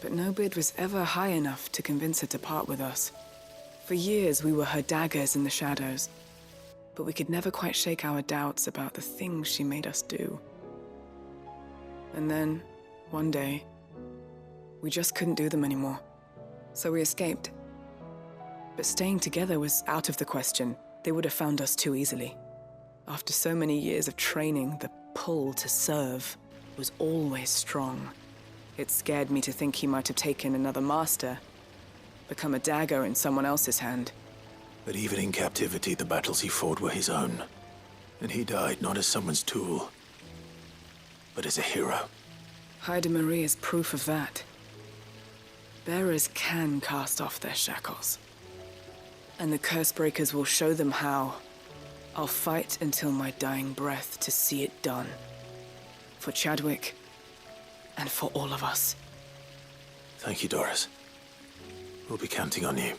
But no bid was ever high enough to convince her to part with us. For years, we were her daggers in the shadows, but we could never quite shake our doubts about the things she made us do. And then, one day, we just couldn't do them anymore. So we escaped. But staying together was out of the question. They would have found us too easily. After so many years of training, the pull to serve was always strong. It scared me to think he might have taken another master, become a dagger in someone else's hand. But even in captivity, the battles he fought were his own. And he died not as someone's tool, but as a hero. Haida Marie is proof of that. Bearers can cast off their shackles. And the Cursebreakers will show them how. I'll fight until my dying breath to see it done. For Chadwick, and for all of us. Thank you, Doris. We'll be counting on you.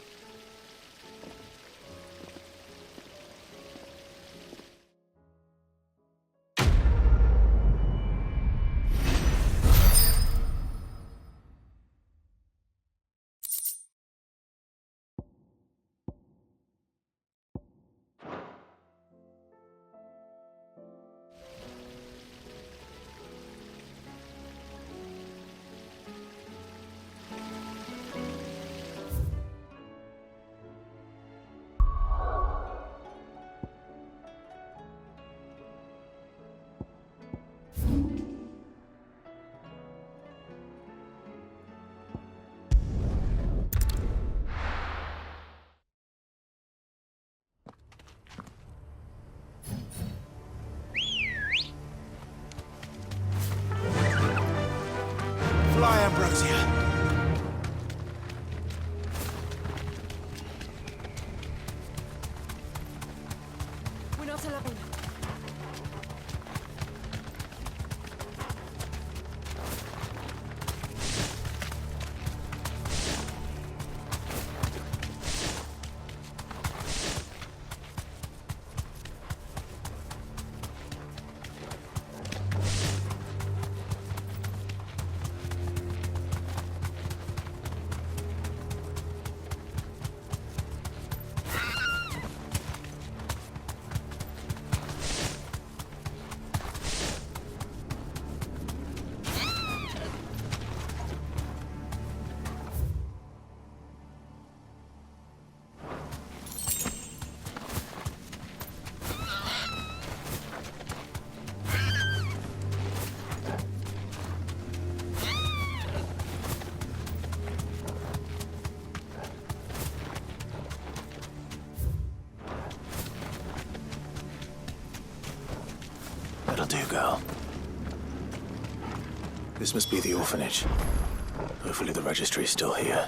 Fly, Ambrosia. We're not alone. That'll do, girl. This must be the orphanage. Hopefully the registry is still here.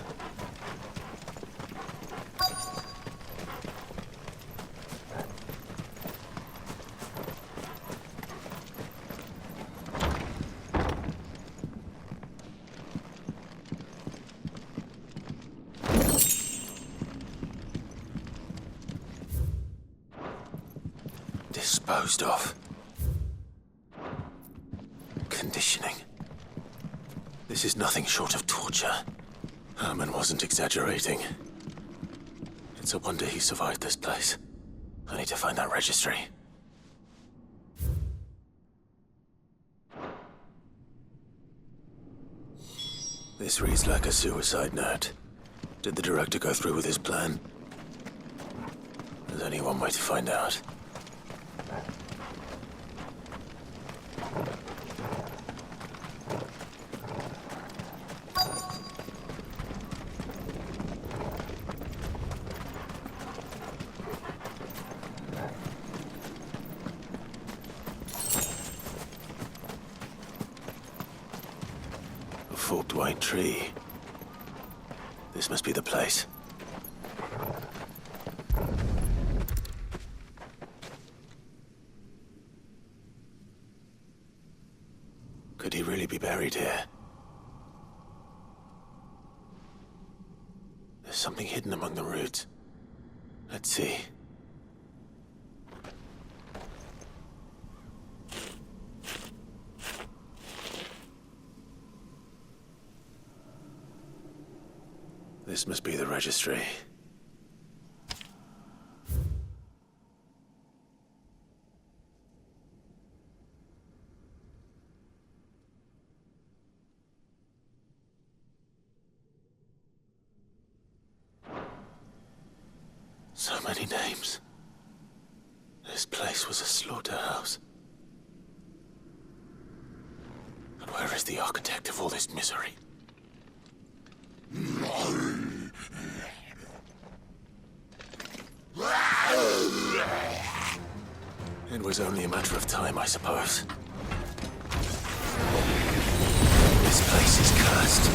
Disposed of. Conditioning. This is nothing short of torture. Herman wasn't exaggerating. It's a wonder he survived this place. I need to find that registry. This reads like a suicide note. Did the director go through with his plan? There's only one way to find out. A forked white tree. This must be the place. Could he really be buried here? There's something hidden among the roots. Let's see. This must be the registry. So many names. This place was a slaughterhouse. And where is the architect of all this misery? It was only a matter of time, I suppose. This place is cursed.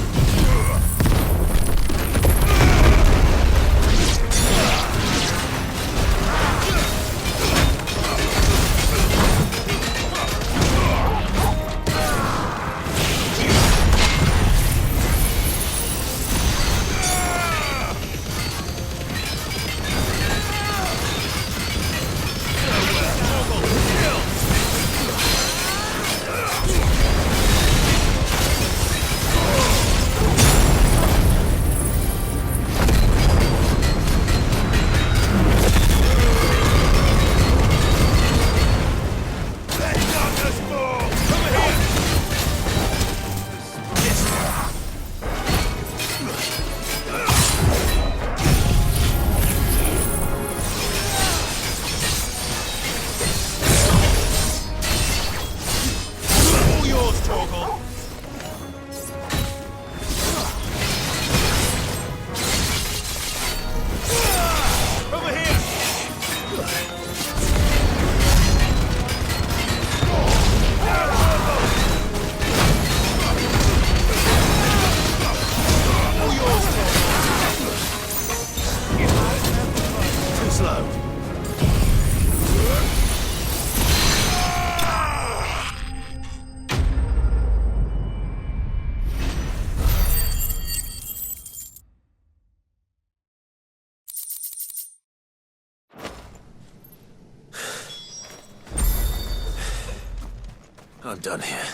I'm done here.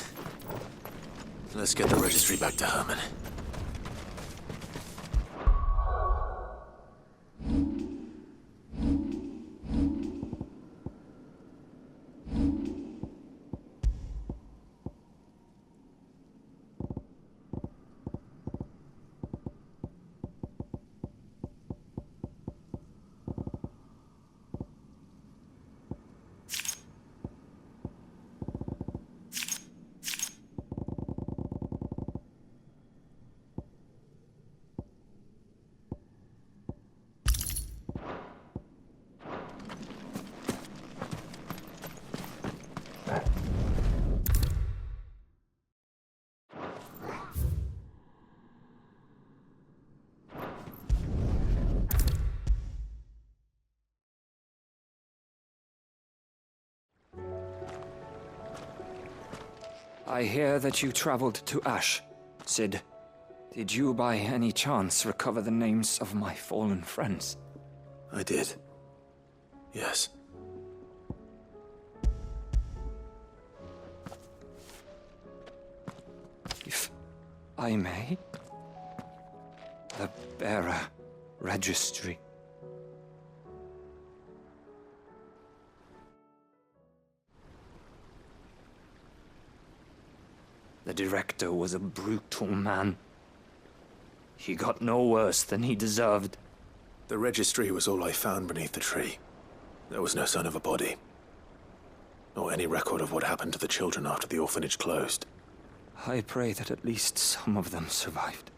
Let's get the registry back to Herman. I hear that you traveled to Ash, Sid. Did you by any chance recover the names of my fallen friends? I did. Yes. If I may? The bearer registry. The director was a brutal man. He got no worse than he deserved. The registry was all I found beneath the tree. There was no sign of a body. Or any record of what happened to the children after the orphanage closed. I pray that at least some of them survived.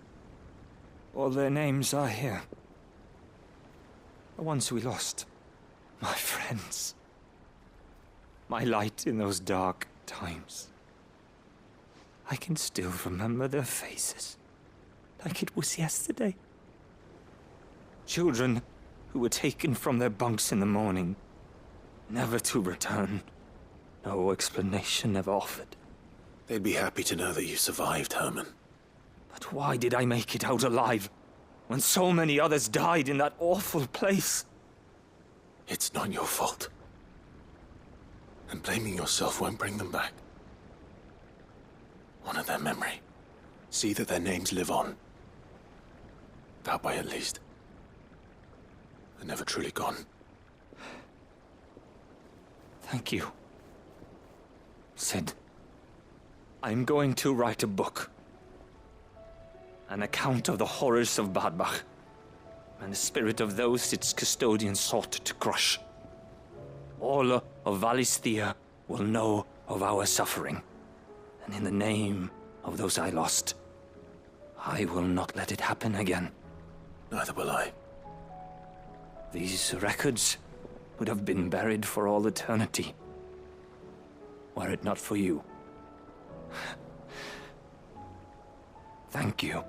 All their names are here. The ones we lost. My friends. My light in those dark times. I can still remember their faces, like it was yesterday. Children who were taken from their bunks in the morning, never to return. No explanation ever offered. They'd be happy to know that you survived, Herman. But why did I make it out alive, when so many others died in that awful place? It's not your fault. And blaming yourself won't bring them back. Honor their memory. See that their names live on. That way at least. They're never truly gone. Thank you. Sid, I'm going to write a book. An account of the horrors of Badbach, and the spirit of those its custodians sought to crush. All of Valisthea will know of our suffering, and in the name of those I lost, I will not let it happen again. Neither will I. These records would have been buried for all eternity, were it not for you. Thank you.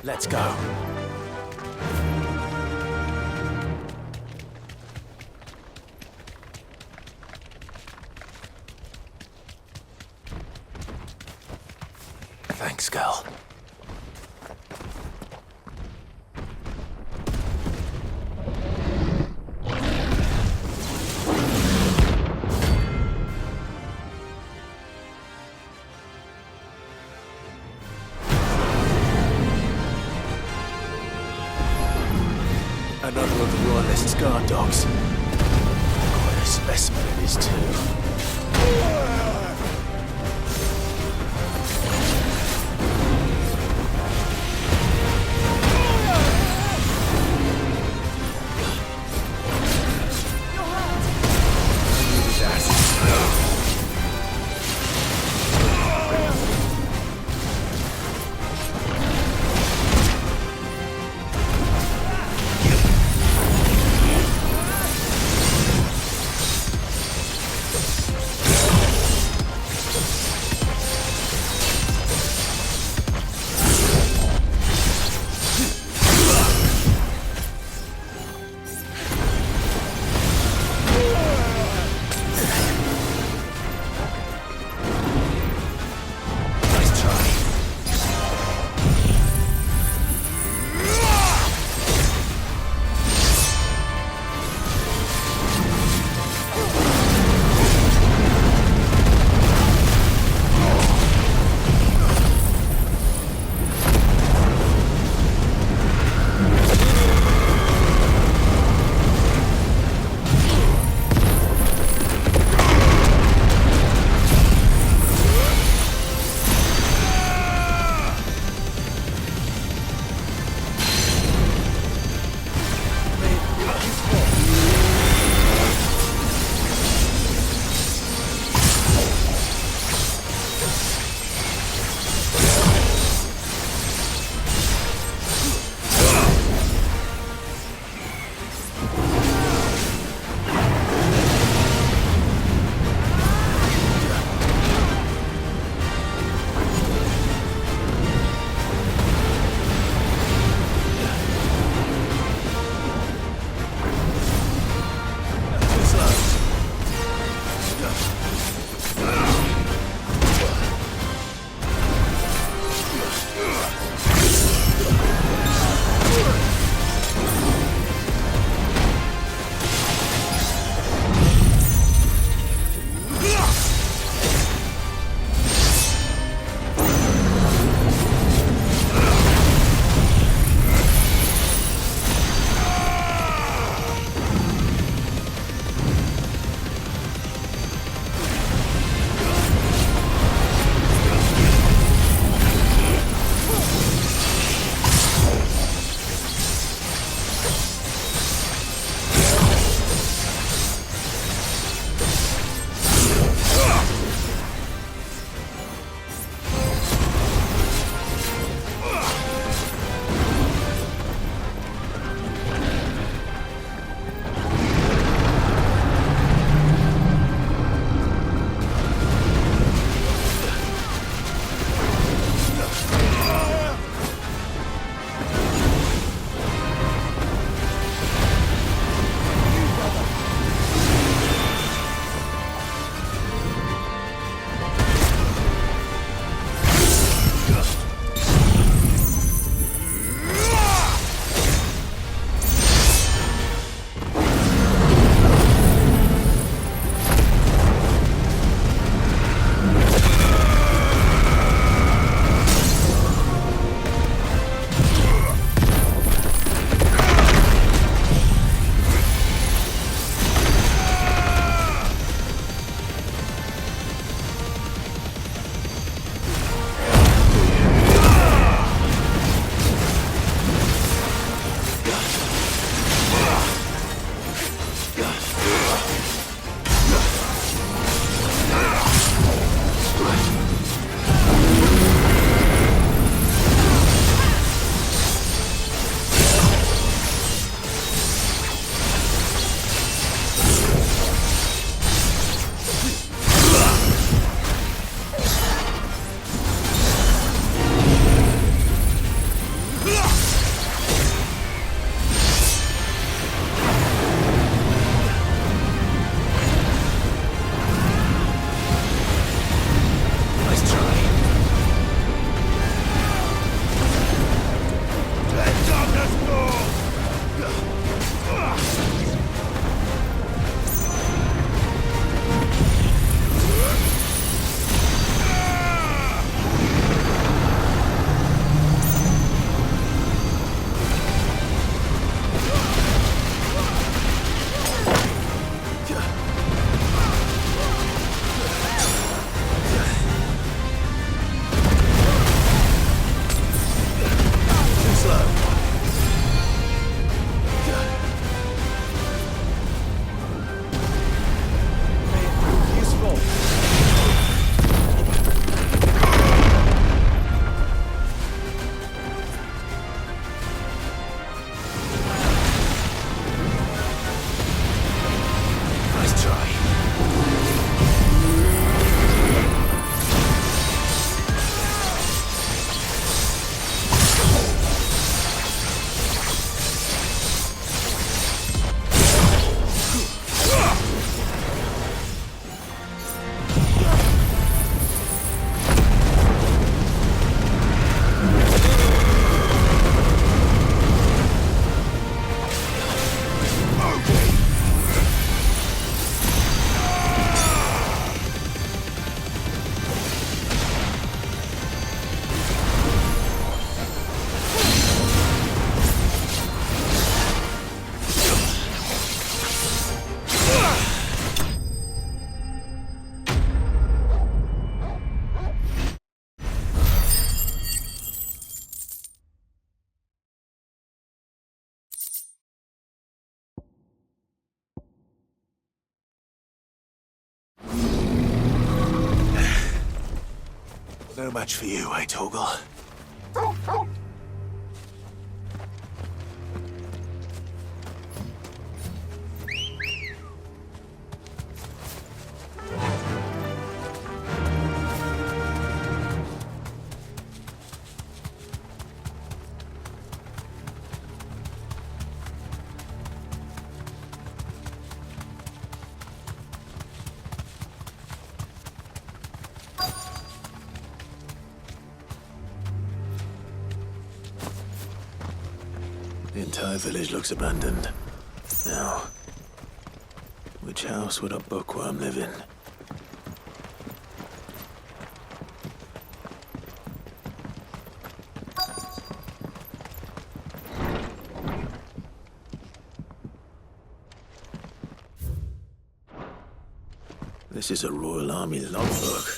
Let's go. Thanks, girl. Another of the Royalist's guard dogs. Quite a specimen it is, too. No match for you, eh, Torgal? The entire village looks abandoned. Now, which house would a bookworm live in? This is a Royal Army logbook.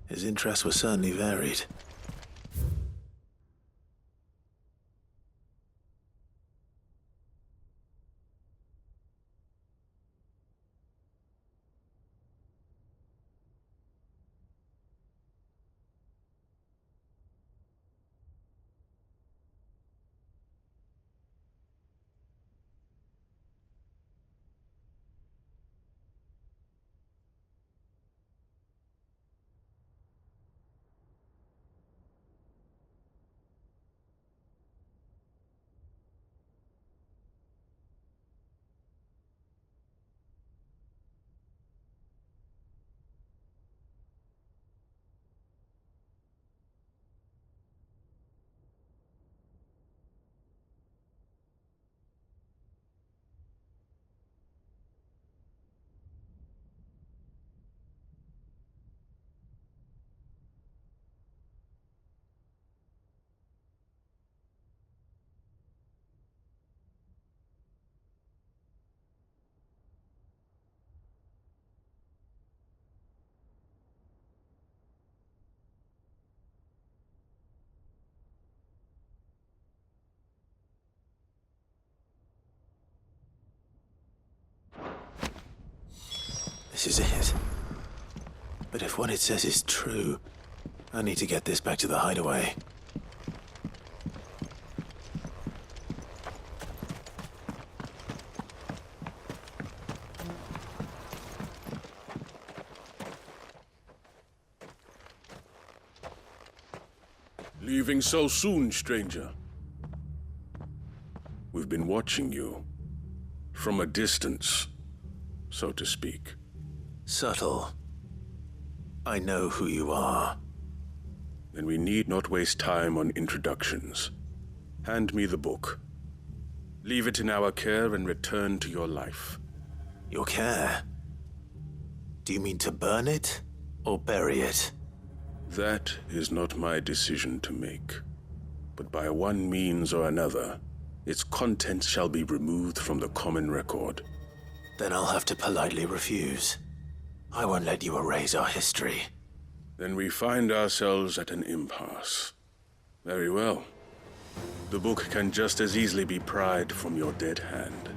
His interests were certainly varied. This is it. But if what it says is true, I need to get this back to the hideaway. Leaving so soon, stranger? We've been watching you. From a distance, so to speak. Subtle. I know who you are. Then we need not waste time on introductions. Hand me the book. Leave it in our care and return to your life. Your care? Do you mean to burn it or bury it? That is not my decision to make. But by one means or another, its contents shall be removed from the common record. Then I'll have to politely refuse. I won't let you erase our history. Then we find ourselves at an impasse. Very well. The book can just as easily be pried from your dead hand.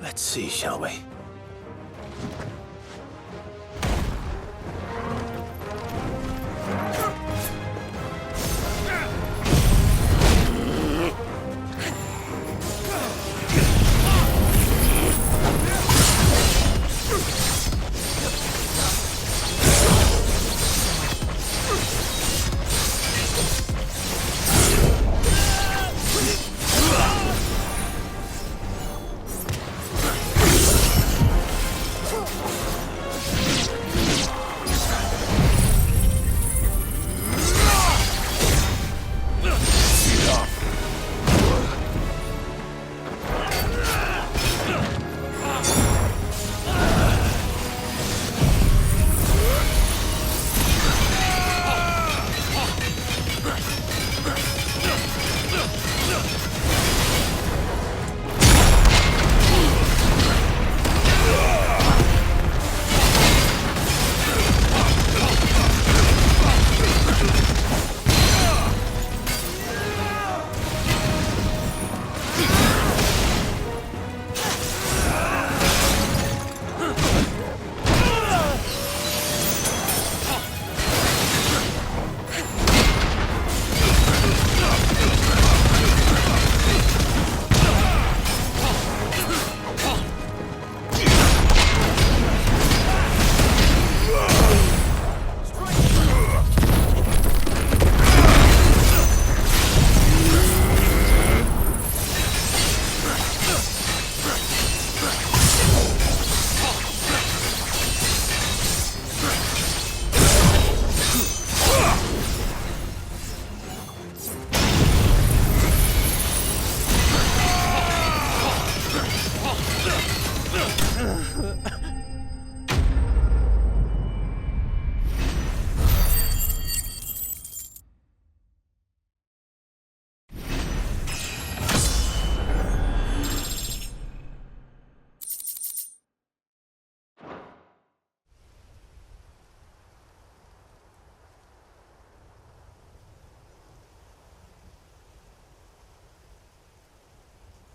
Let's see, shall we?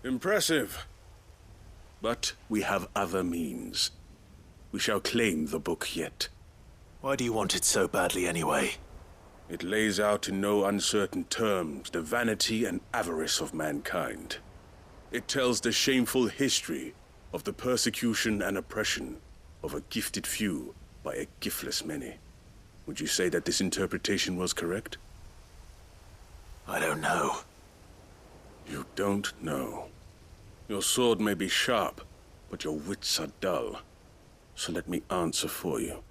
Impressive. But we have other means. We shall claim the book yet. Why do you want it so badly anyway? It lays out in no uncertain terms the vanity and avarice of mankind. It tells the shameful history of the persecution and oppression of a gifted few by a giftless many. Would you say that this interpretation was correct? I don't know. You don't know. Your sword may be sharp, but your wits are dull. So let me answer for you.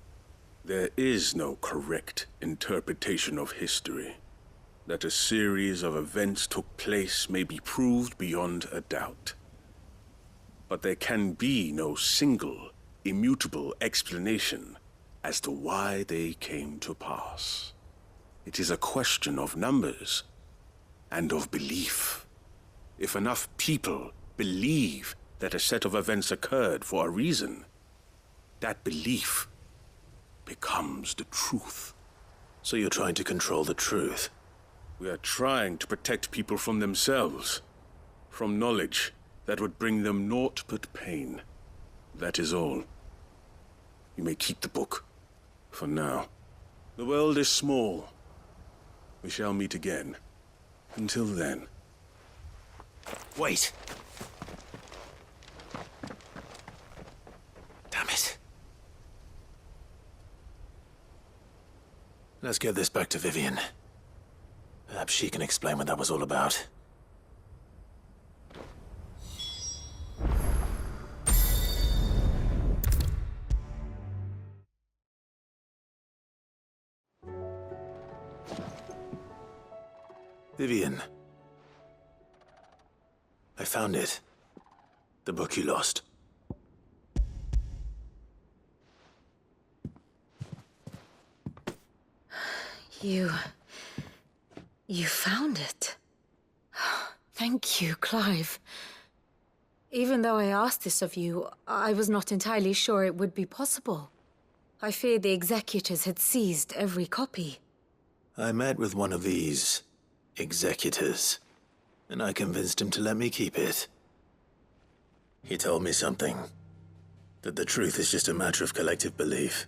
There is no correct interpretation of history. That a series of events took place may be proved beyond a doubt. But there can be no single, immutable explanation as to why they came to pass. It is a question of numbers and of belief. If enough people believe that a set of events occurred for a reason, that belief becomes the truth. So you're trying to control the truth? We are trying to protect people from themselves, from knowledge that would bring them naught but pain. That is all. You may keep the book, for now. The world is small. We shall meet again. Until then. Wait! Damn it. Let's get this back to Vivian. Perhaps she can explain what that was all about. Vivian. I found it. The book you lost. You found it. Thank you, Clive. Even though I asked this of you, I was not entirely sure it would be possible. I feared the executors had seized every copy. I met with one of these executors, and I convinced him to let me keep it. He told me something. That the truth is just a matter of collective belief.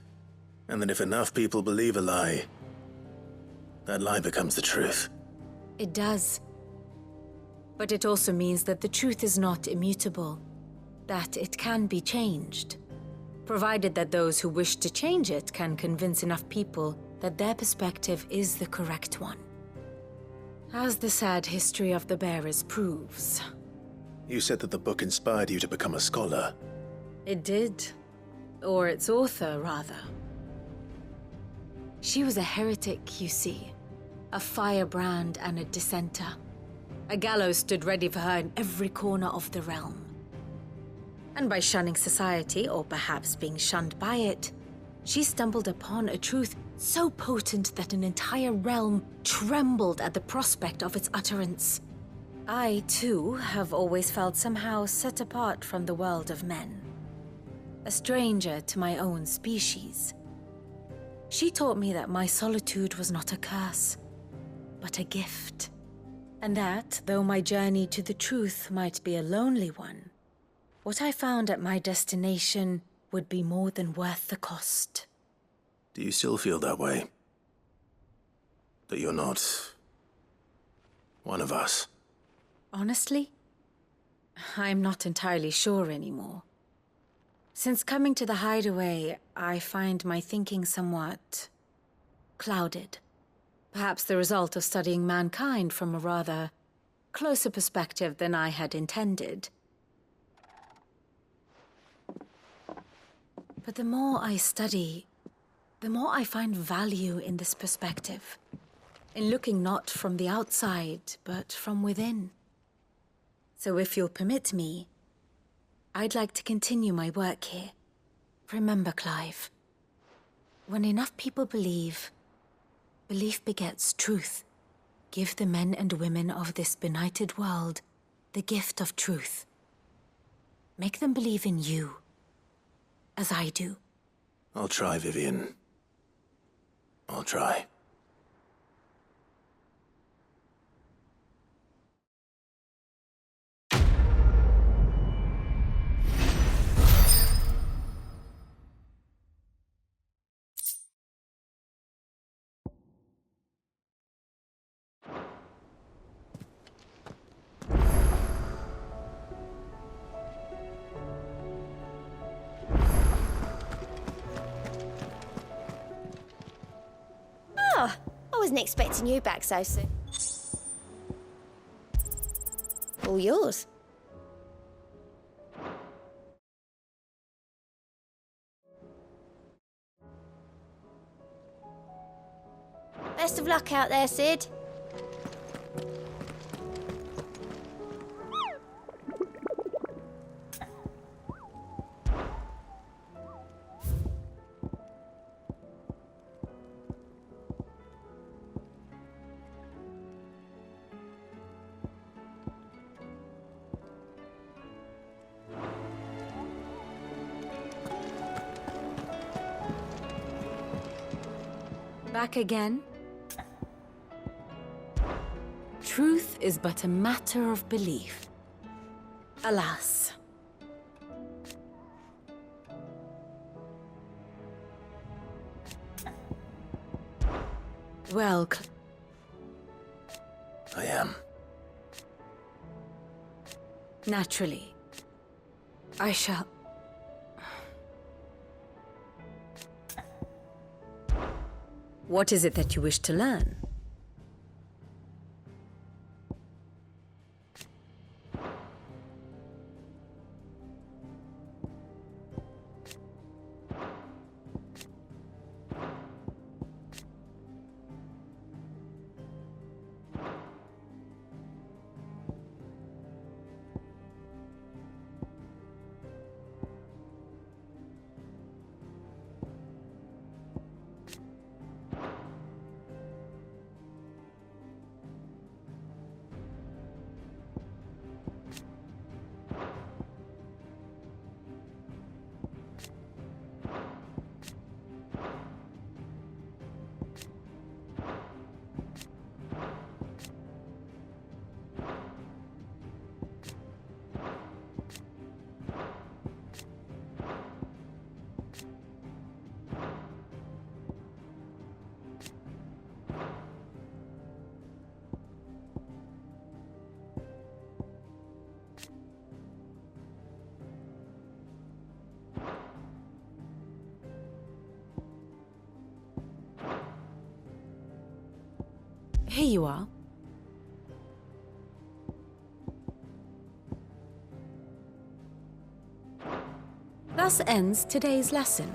And that if enough people believe a lie, that lie becomes the truth. It does. But it also means that the truth is not immutable. That it can be changed. Provided that those who wish to change it can convince enough people that their perspective is the correct one. As the sad history of the bearers proves. You said that the book inspired you to become a scholar. It did. Or its author, rather. She was a heretic, you see. A firebrand and a dissenter. A gallows stood ready for her in every corner of the realm. And by shunning society, or perhaps being shunned by it, she stumbled upon a truth so potent that an entire realm trembled at the prospect of its utterance. I, too, have always felt somehow set apart from the world of men. A stranger to my own species. She taught me that my solitude was not a curse, but a gift. And that, though my journey to the truth might be a lonely one, what I found at my destination would be more than worth the cost. Do you still feel that way? That you're not one of us? Honestly, I'm not entirely sure anymore. Since coming to the hideaway, I find my thinking somewhat clouded. Perhaps the result of studying mankind from a rather closer perspective than I had intended. But the more I study, the more I find value in this perspective. In looking not from the outside, but from within. So if you'll permit me, I'd like to continue my work here. Remember, Clive, when enough people believe, belief begets truth. Give the men and women of this benighted world the gift of truth. Make them believe in you, as I do. I'll try, Vivian. I'll try. Wasn't expecting you back so soon. All yours. Best of luck out there, Sid. Back again? Truth is but a matter of belief. Alas. Well, I am. naturally. I shall... What is it that you wish to learn? Here you are. Thus ends today's lesson.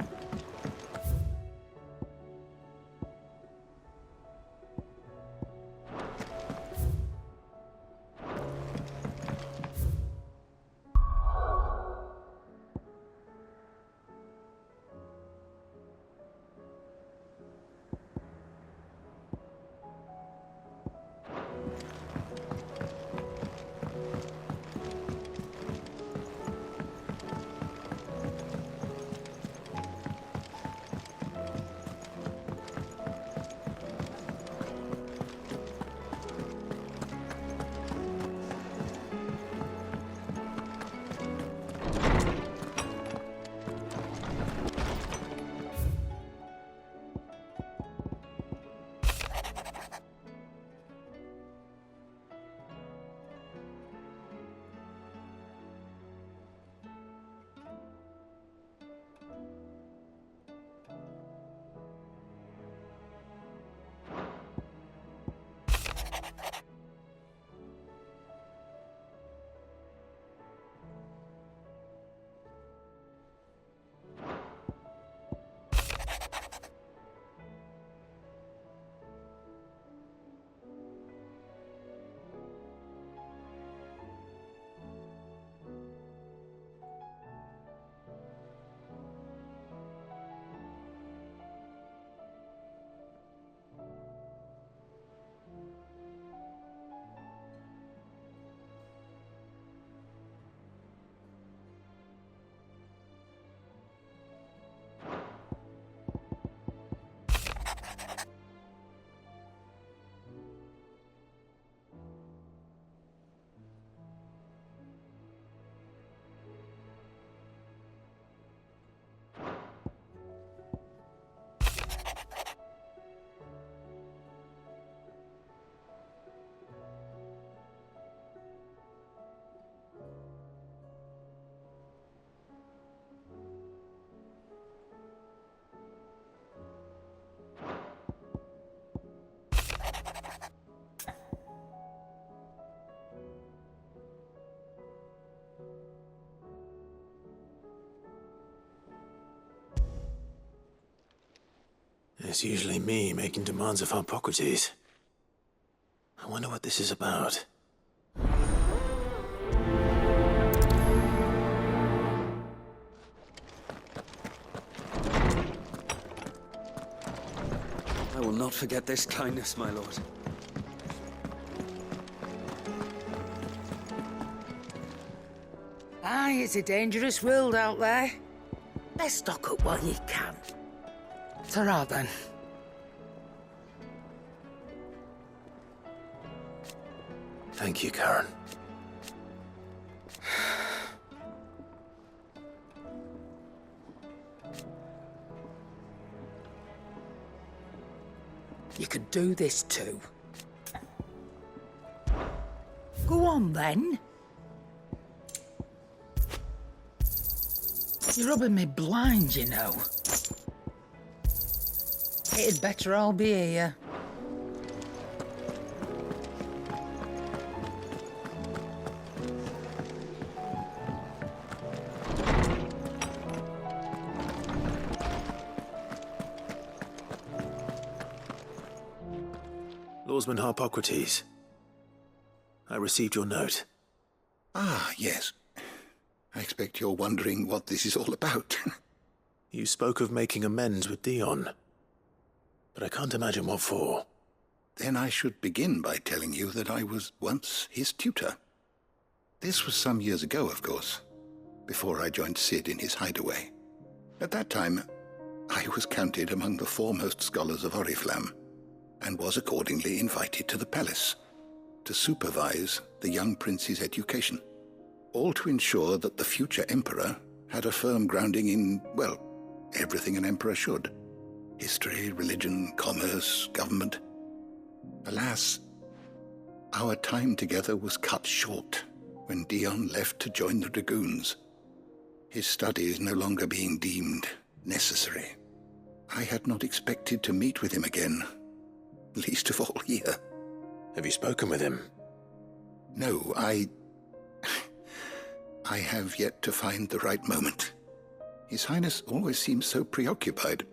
It's usually me making demands of Hippocrates. I wonder what this is about. I will not forget this kindness, my lord. Aye, it's a dangerous world out there. Best stock up while you can. Ta-ra then. Thank you, Karen. You could do this too. Go on then. You're rubbing me blind, you know. It'd better all be here. Lawsman Hippocrates. I received your note. Ah, yes. I expect you're wondering what this is all about. You spoke of making amends with Dion, but I can't imagine what for. Then I should begin by telling you that I was once his tutor. This was some years ago, of course, before I joined Sid in his hideaway. At that time, I was counted among the foremost scholars of Oriflamme, and was accordingly invited to the palace to supervise the young prince's education, all to ensure that the future emperor had a firm grounding in, well, everything an emperor should. History, religion, commerce, government. Alas, our time together was cut short when Dion left to join the Dragoons, his studies no longer being deemed necessary. I had not expected to meet with him again, least of all here. Have you spoken with him? No, I have yet to find the right moment. His Highness always seems so preoccupied,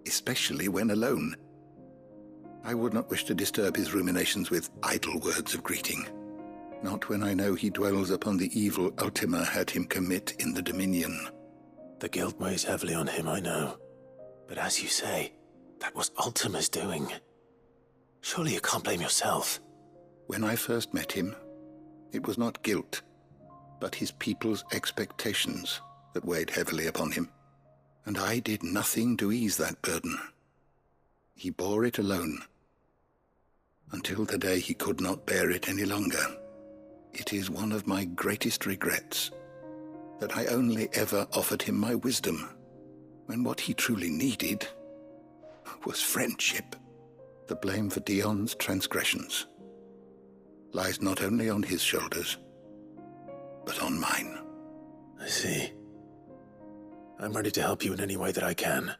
especially when alone. I would not wish to disturb his ruminations with idle words of greeting, not when I know he dwells upon the evil Ultima had him commit in the Dominion. The guilt weighs heavily on him, I know. But as you say, that was Ultima's doing. Surely you can't blame yourself. When I first met him, it was not guilt, but his people's expectations that weighed heavily upon him, and I did nothing to ease that burden. He bore it alone, until the day he could not bear it any longer. It is one of my greatest regrets that I only ever offered him my wisdom, when what he truly needed was friendship. The blame for Dion's transgressions lies not only on his shoulders, but on mine. I see. I'm ready to help you in any way that I can.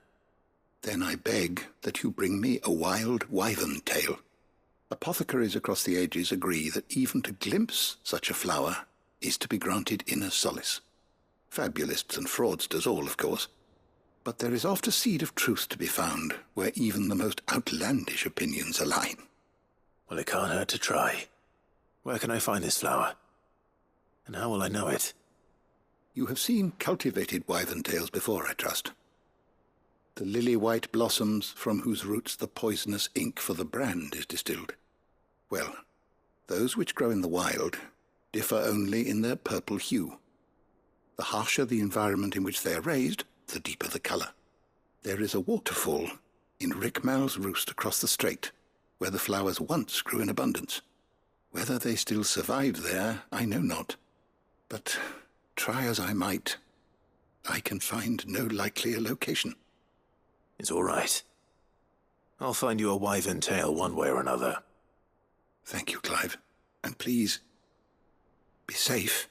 Then I beg that you bring me a wild wyvern tail. Apothecaries across the ages agree that even to glimpse such a flower is to be granted inner solace. Fabulists and fraudsters all, of course. But there is oft a seed of truth to be found where even the most outlandish opinions align. Well, it can't hurt to try. Where can I find this flower? And how will I know it? You have seen cultivated wyvern tails before, I trust. The lily-white blossoms from whose roots the poisonous ink for the brand is distilled. Well, those which grow in the wild differ only in their purple hue. The harsher the environment in which they are raised, the deeper the colour. There is a waterfall in Rickmal's roost across the strait, where the flowers once grew in abundance. Whether they still survive there, I know not. But try as I might, I can find no likelier location. It's all right. I'll find you a wyvern tail one way or another. Thank you, Clive. And please, be safe.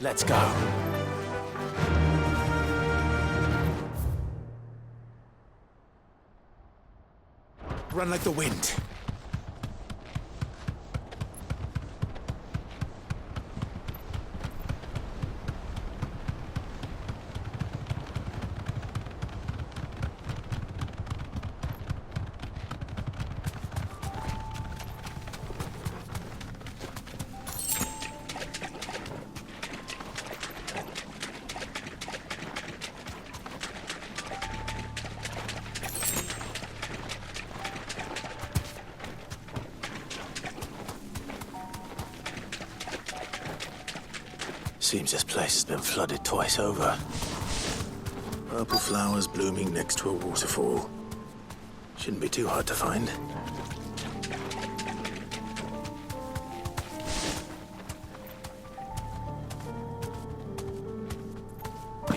Let's go. Run like the wind. Seems this place has been flooded twice over. Purple flowers blooming next to a waterfall. Shouldn't be too hard to find.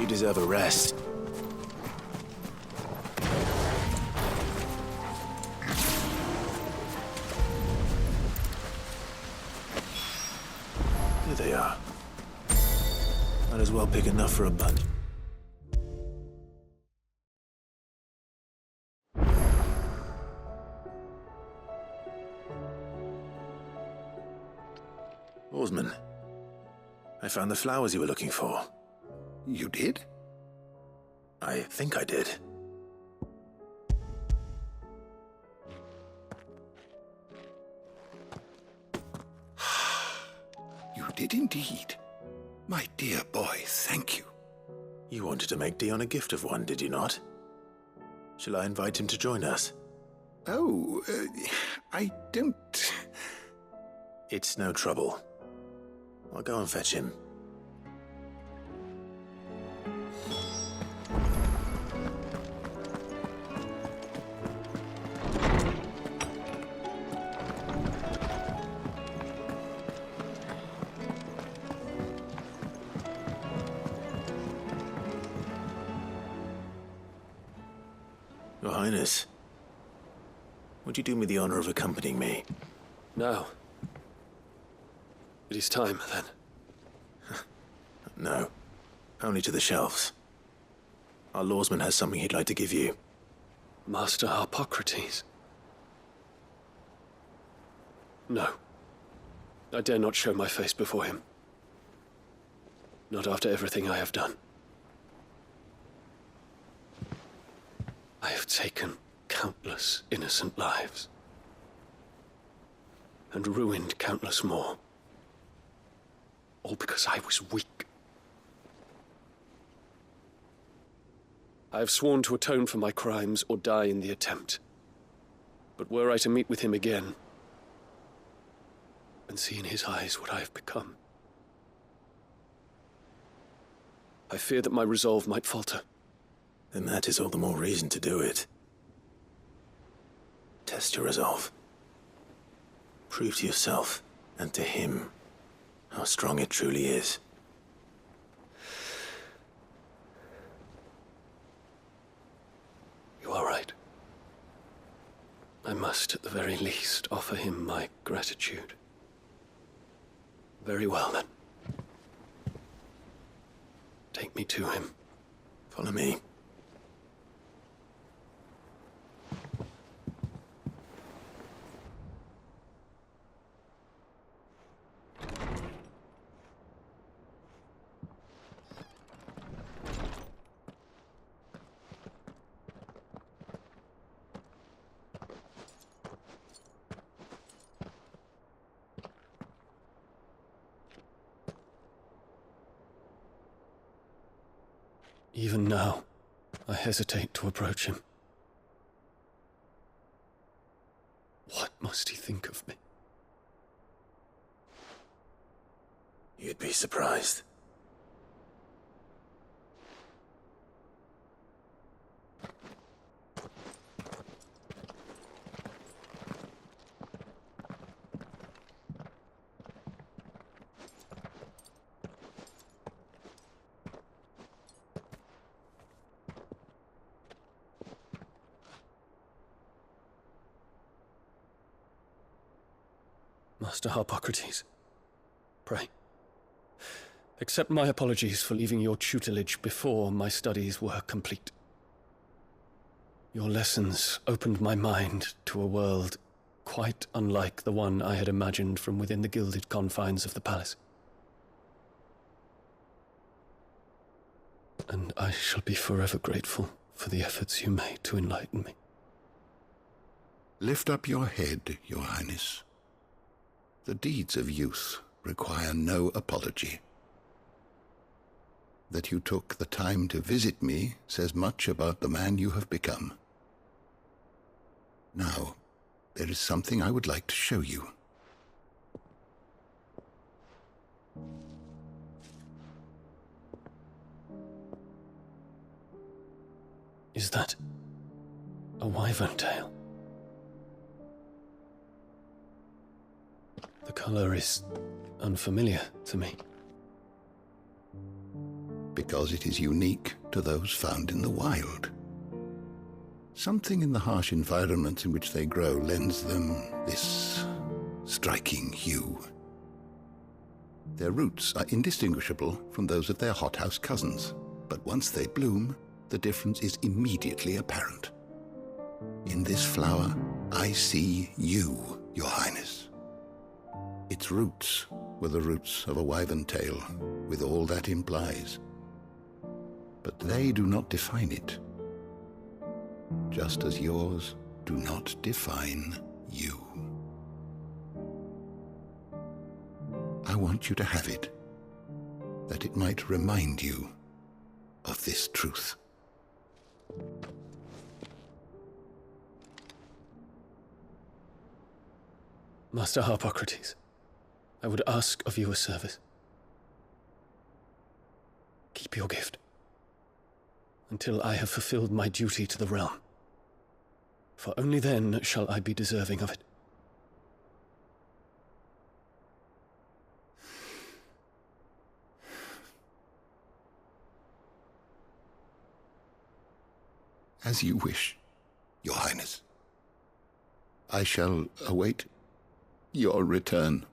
You deserve a rest. Here they are. Might as well pick enough for a bunch. Oarsman, I found the flowers you were looking for. You did? I think I did. You did indeed. My dear boy, thank you. You wanted to make Dion a gift of one, did you not? Shall I invite him to join us? Oh, I don't... It's no trouble. I'll go and fetch him. Your Highness, would you do me the honor of accompanying me? Now. It is time, then. No, only to the shelves. Our lawsman has something he'd like to give you. Master Harpocrates. No. I dare not show my face before him. Not after everything I have done. I have taken countless innocent lives. And ruined countless more. All because I was weak. I have sworn to atone for my crimes or die in the attempt. But were I to meet with him again, and see in his eyes what I have become, I fear that my resolve might falter. Then that is all the more reason to do it. Test your resolve. Prove to yourself, and to him, how strong it truly is. You are right. I must, at the very least, offer him my gratitude. Very well, then. Take me to him. Follow me. Even now, I hesitate to approach him. What must he think of me? You'd be surprised. Master Harpocrates, pray, Accept my apologies for leaving your tutelage before my studies were complete. Your lessons opened my mind to a world quite unlike the one I had imagined from within the gilded confines of the palace. And I shall be forever grateful for the efforts you made to enlighten me. Lift up your head, Your Highness. The deeds of youth require no apology. That you took the time to visit me says much about the man you have become. Now, there is something I would like to show you. Is that a wyvern tail? The color is unfamiliar to me. Because it is unique to those found in the wild. Something in the harsh environment in which they grow lends them this striking hue. Their roots are indistinguishable from those of their hothouse cousins, but once they bloom, the difference is immediately apparent. In this flower, I see you, Your Highness. Its roots were the roots of a wyvern tail, with all that implies. But they do not define it, just as yours do not define you. I want you to have it, that it might remind you of this truth. Master Harpocrates, I would ask of you a service. Keep your gift until I have fulfilled my duty to the realm, for only then shall I be deserving of it. As you wish, Your Highness. I shall await your return.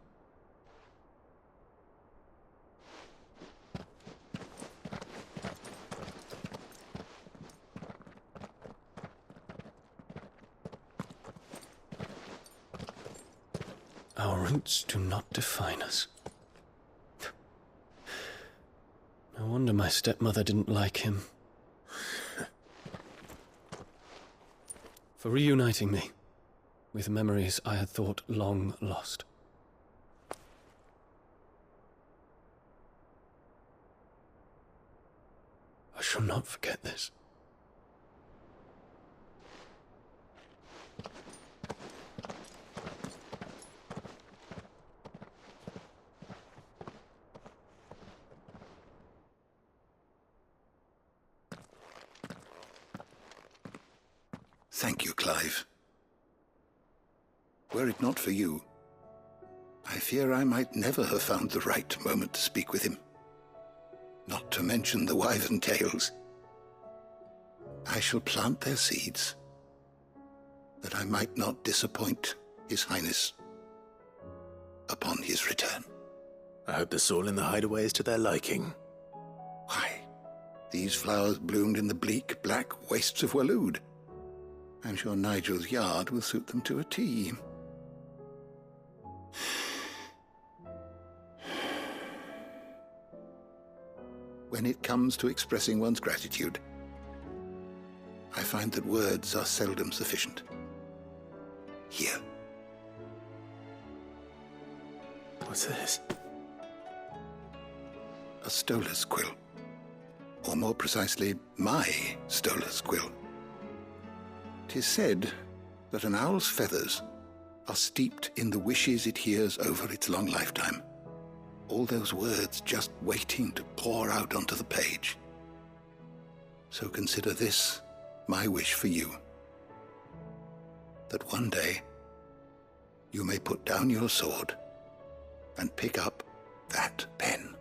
Our roots do not define us. No wonder my stepmother didn't like him. For reuniting me with memories I had thought long lost. I shall not forget this. Thank you, Clive. Were it not for you, I fear I might never have found the right moment to speak with him. Not to mention the wyvern tales. I shall plant their seeds, that I might not disappoint His Highness upon his return. I hope the soil in the hideaway is to their liking. Why, these flowers bloomed in the bleak, black wastes of Waloed. I'm sure Nigel's yard will suit them to a T. When it comes to expressing one's gratitude, I find that words are seldom sufficient. Here. What's this? A stolas quill. Or more precisely, my stolas quill. 'Tis said that an owl's feathers are steeped in the wishes it hears over its long lifetime. All those words just waiting to pour out onto the page. So consider this my wish for you. That one day you may put down your sword and pick up that pen.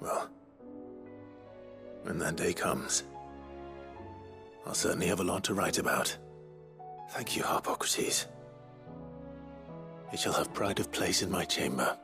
Well, when that day comes, I'll certainly have a lot to write about. Thank you, Harpocrates. It shall have pride of place in my chamber.